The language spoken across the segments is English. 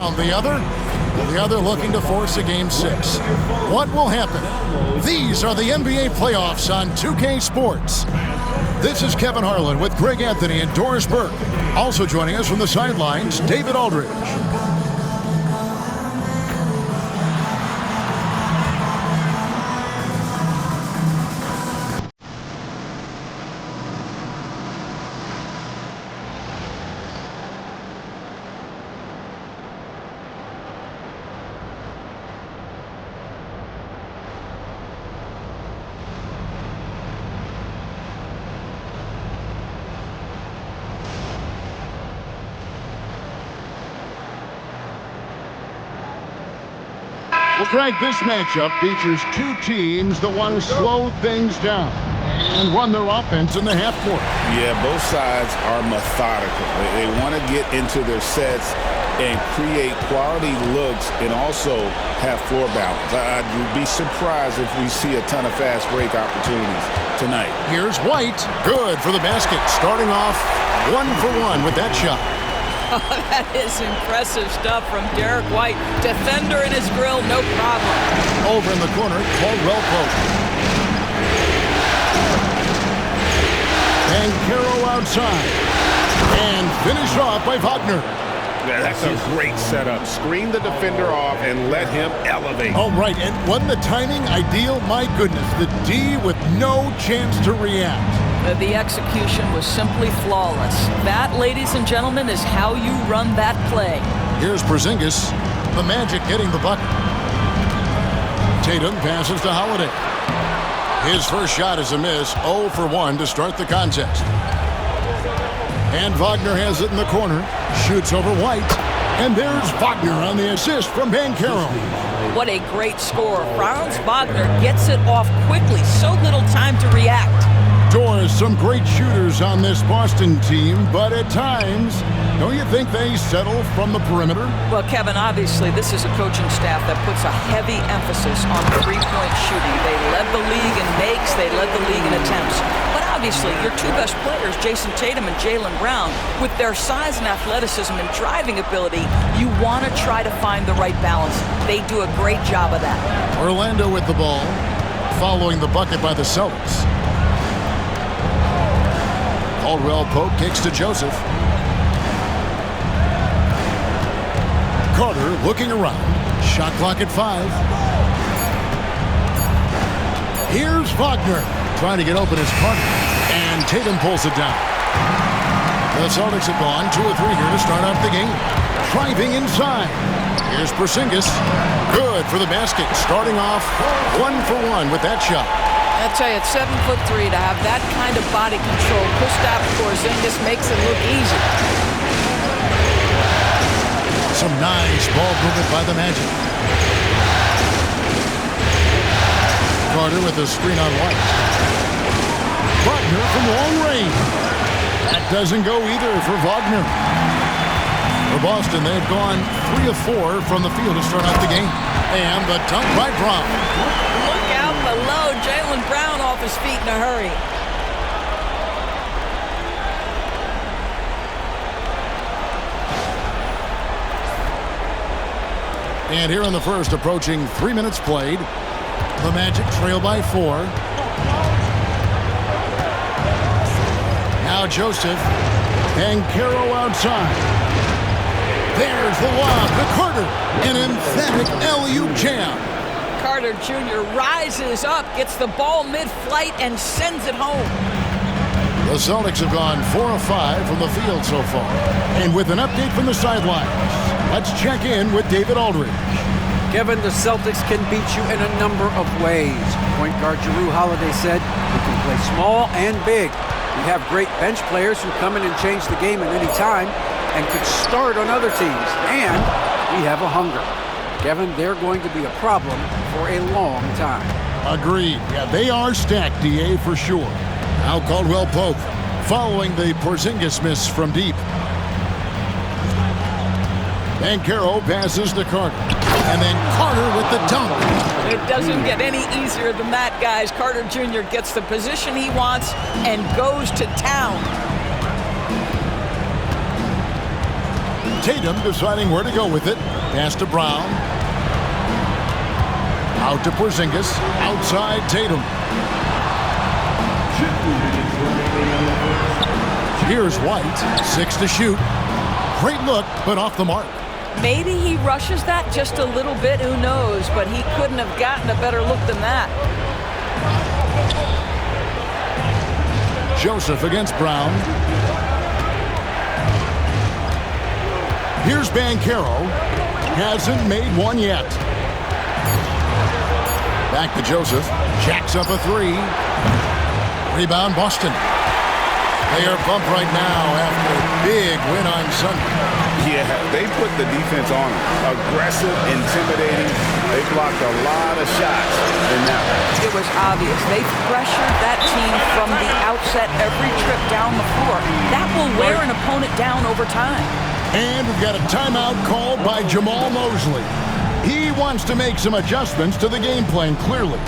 The other looking to force a Game 6. What will happen? These are the NBA playoffs on 2K Sports. This is Kevin Harlan with Greg Anthony and Doris Burke. Also joining us from the sidelines, David Aldridge. Well, Greg, this matchup features two teams that want to slow things down and run their offense in the half court. Yeah, both sides are methodical. They want to get into their sets and create quality looks and also have floor balance. I'd be surprised if we see a ton of fast break opportunities tonight. Here's White. Good for the basket. Starting off 1 for 1 with that shot. Oh, that is impressive stuff from Derek White. Defender in his grill, no problem. Over in the corner, Caldwell Pope. And Caro outside. And finished off by Wagner. Yeah, that's a great setup. Screen the defender off and let him elevate. Oh, right. And wasn't the timing ideal? My goodness. The D with no chance to react. The execution was simply flawless. That, ladies and gentlemen, is how you run that play. Here's Porzingis. The Magic getting the bucket. Tatum passes to Holiday. His first shot is a miss. 0 for 1 to start the contest. And Wagner has it in the corner. Shoots over White. And there's Wagner on the assist from Banchero. What a great score. Franz Wagner gets it off quickly. So little time to react. Doris, some great shooters on this Boston team, but at times, don't you think they settle from the perimeter? Well, Kevin, obviously this is a coaching staff that puts a heavy emphasis on three-point shooting. They led the league in makes, they led the league in attempts. But obviously, your two best players, Jason Tatum and Jaylen Brown, with their size and athleticism and driving ability, you want to try to find the right balance. They do a great job of that. Orlando with the ball, following the bucket by the Celtics. Caldwell Pope kicks to Joseph. Carter looking around. Shot clock at 5. Here's Wagner trying to get open his partner. And Tatum pulls it down. The Celtics have gone 2 or 3 here to start out the game. Driving inside. Here's Porzingis. Good for the basket. Starting off 1 for 1 with that shot. I tell you, at 7'3", to have that kind of body control, Kristaps Porzingis makes it look easy. Some nice ball movement by the Magic. Carter with a screen on White. Wagner from long range. That doesn't go either for Wagner. For Boston, they've gone 3 of 4 from the field to start out the game. And the dunk by Brown. Look out below. Jaylen Brown off his feet in a hurry. And here in the first, approaching 3 minutes played. The Magic trail by 4. Now Joseph. And Caro outside. There's the lob to Carter. An emphatic alley-oop jam. Carter Jr. rises up, gets the ball mid-flight, and sends it home. The Celtics have gone 4 of 5 from the field so far. And with an update from the sidelines, let's check in with David Aldridge. Kevin, the Celtics can beat you in a number of ways. Point guard Jrue Holiday said, "We can play small and big. We have great bench players who come in and change the game at any time and could start on other teams. And we have a hunger." Kevin, they're going to be a problem for a long time. Agreed. Yeah, they are stacked, DA, for sure. Now Caldwell Pope, following the Porzingis miss from deep. Banchero passes to Carter. And then Carter with the dunk. It doesn't get any easier than that, guys. Carter Jr. gets the position he wants and goes to town. Tatum deciding where to go with it. Pass to Brown. Out to Porzingis. Outside Tatum. Here's White. 6 to shoot. Great look, but off the mark. Maybe he rushes that just a little bit. Who knows? But he couldn't have gotten a better look than that. Joseph against Brown. Here's Banchero. Hasn't made one yet. Back to Joseph. Jacks up a 3. Rebound Boston. They are bumped right now after a big win on Sunday. Yeah, they put the defense on them. Aggressive, intimidating. They blocked a lot of shots in that one. It was obvious. They pressured that team from the outset every trip down the floor. That will wear an opponent down over time. And we've got a timeout called by Jamal Mosley. He wants to make some adjustments to the game plan, clearly.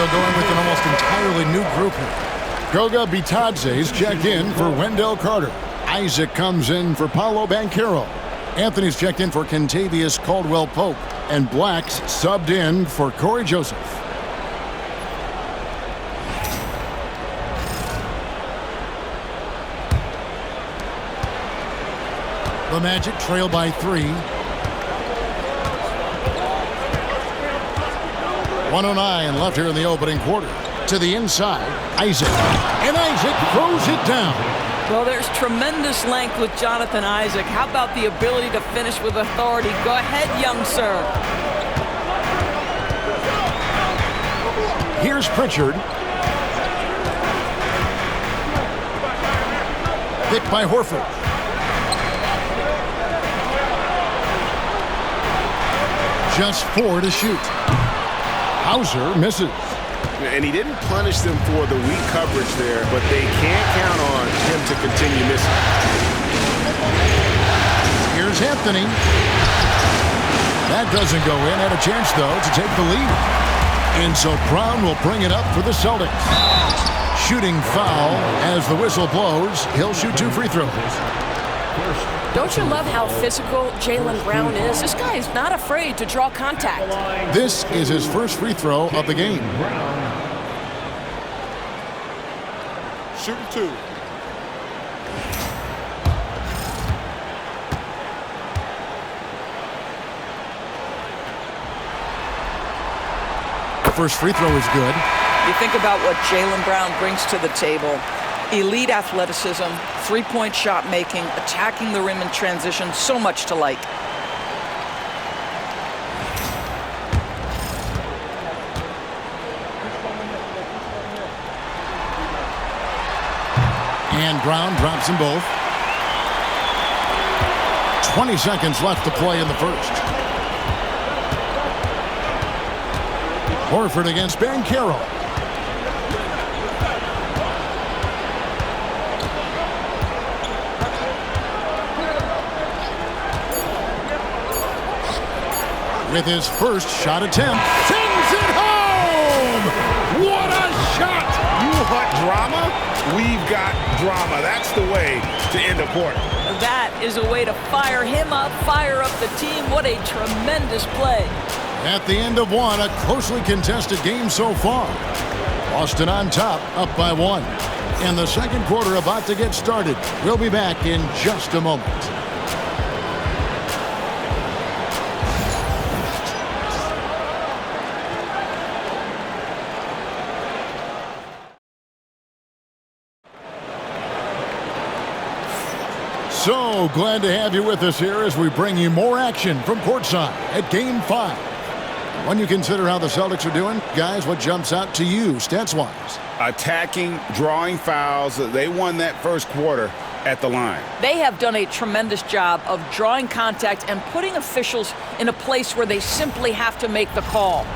Going with an almost entirely new group here. Goga Bitadze's checked in for Wendell Carter. Isaac comes in for Paolo Banchero. Anthony's checked in for Kentavious Caldwell-Pope. And Black's subbed in for Corey Joseph. The Magic trail by 3. 1:09 left here in the opening quarter. To the inside, Isaac. And Isaac throws it down. Well, there's tremendous length with Jonathan Isaac. How about the ability to finish with authority? Go ahead, young sir. Here's Pritchard. Picked by Horford. Just 4 to shoot. Hauser misses. And he didn't punish them for the weak coverage there, but they can't count on him to continue missing. Here's Anthony. That doesn't go in. Had a chance, though, to take the lead. And so Brown will bring it up for the Celtics. Shooting foul as the whistle blows. He'll shoot 2 free throws. Don't you love how physical Jaylen Brown is? This guy is not afraid to draw contact. This is his first free throw of the game. Shooting 2. The first free throw is good. You think about what Jaylen Brown brings to the table. Elite athleticism, three-point shot making, attacking the rim in transition, so much to like. And Brown drops them both. 20 seconds left to play in the first. Horford against Banchero. With his first shot attempt, sends it home! What a shot! You want drama? We've got drama. That's the way to end a quarter. That is a way to fire him up, fire up the team. What a tremendous play. At the end of one, a closely contested game so far. Boston on top, up by 1. And the second quarter about to get started. We'll be back in just a moment. So glad to have you with us here as we bring you more action from courtside at Game 5. When you consider how the Celtics are doing, guys, what jumps out to you stats-wise? Attacking, drawing fouls. They won that first quarter at the line. They have done a tremendous job of drawing contact and putting officials in a place where they simply have to make the call.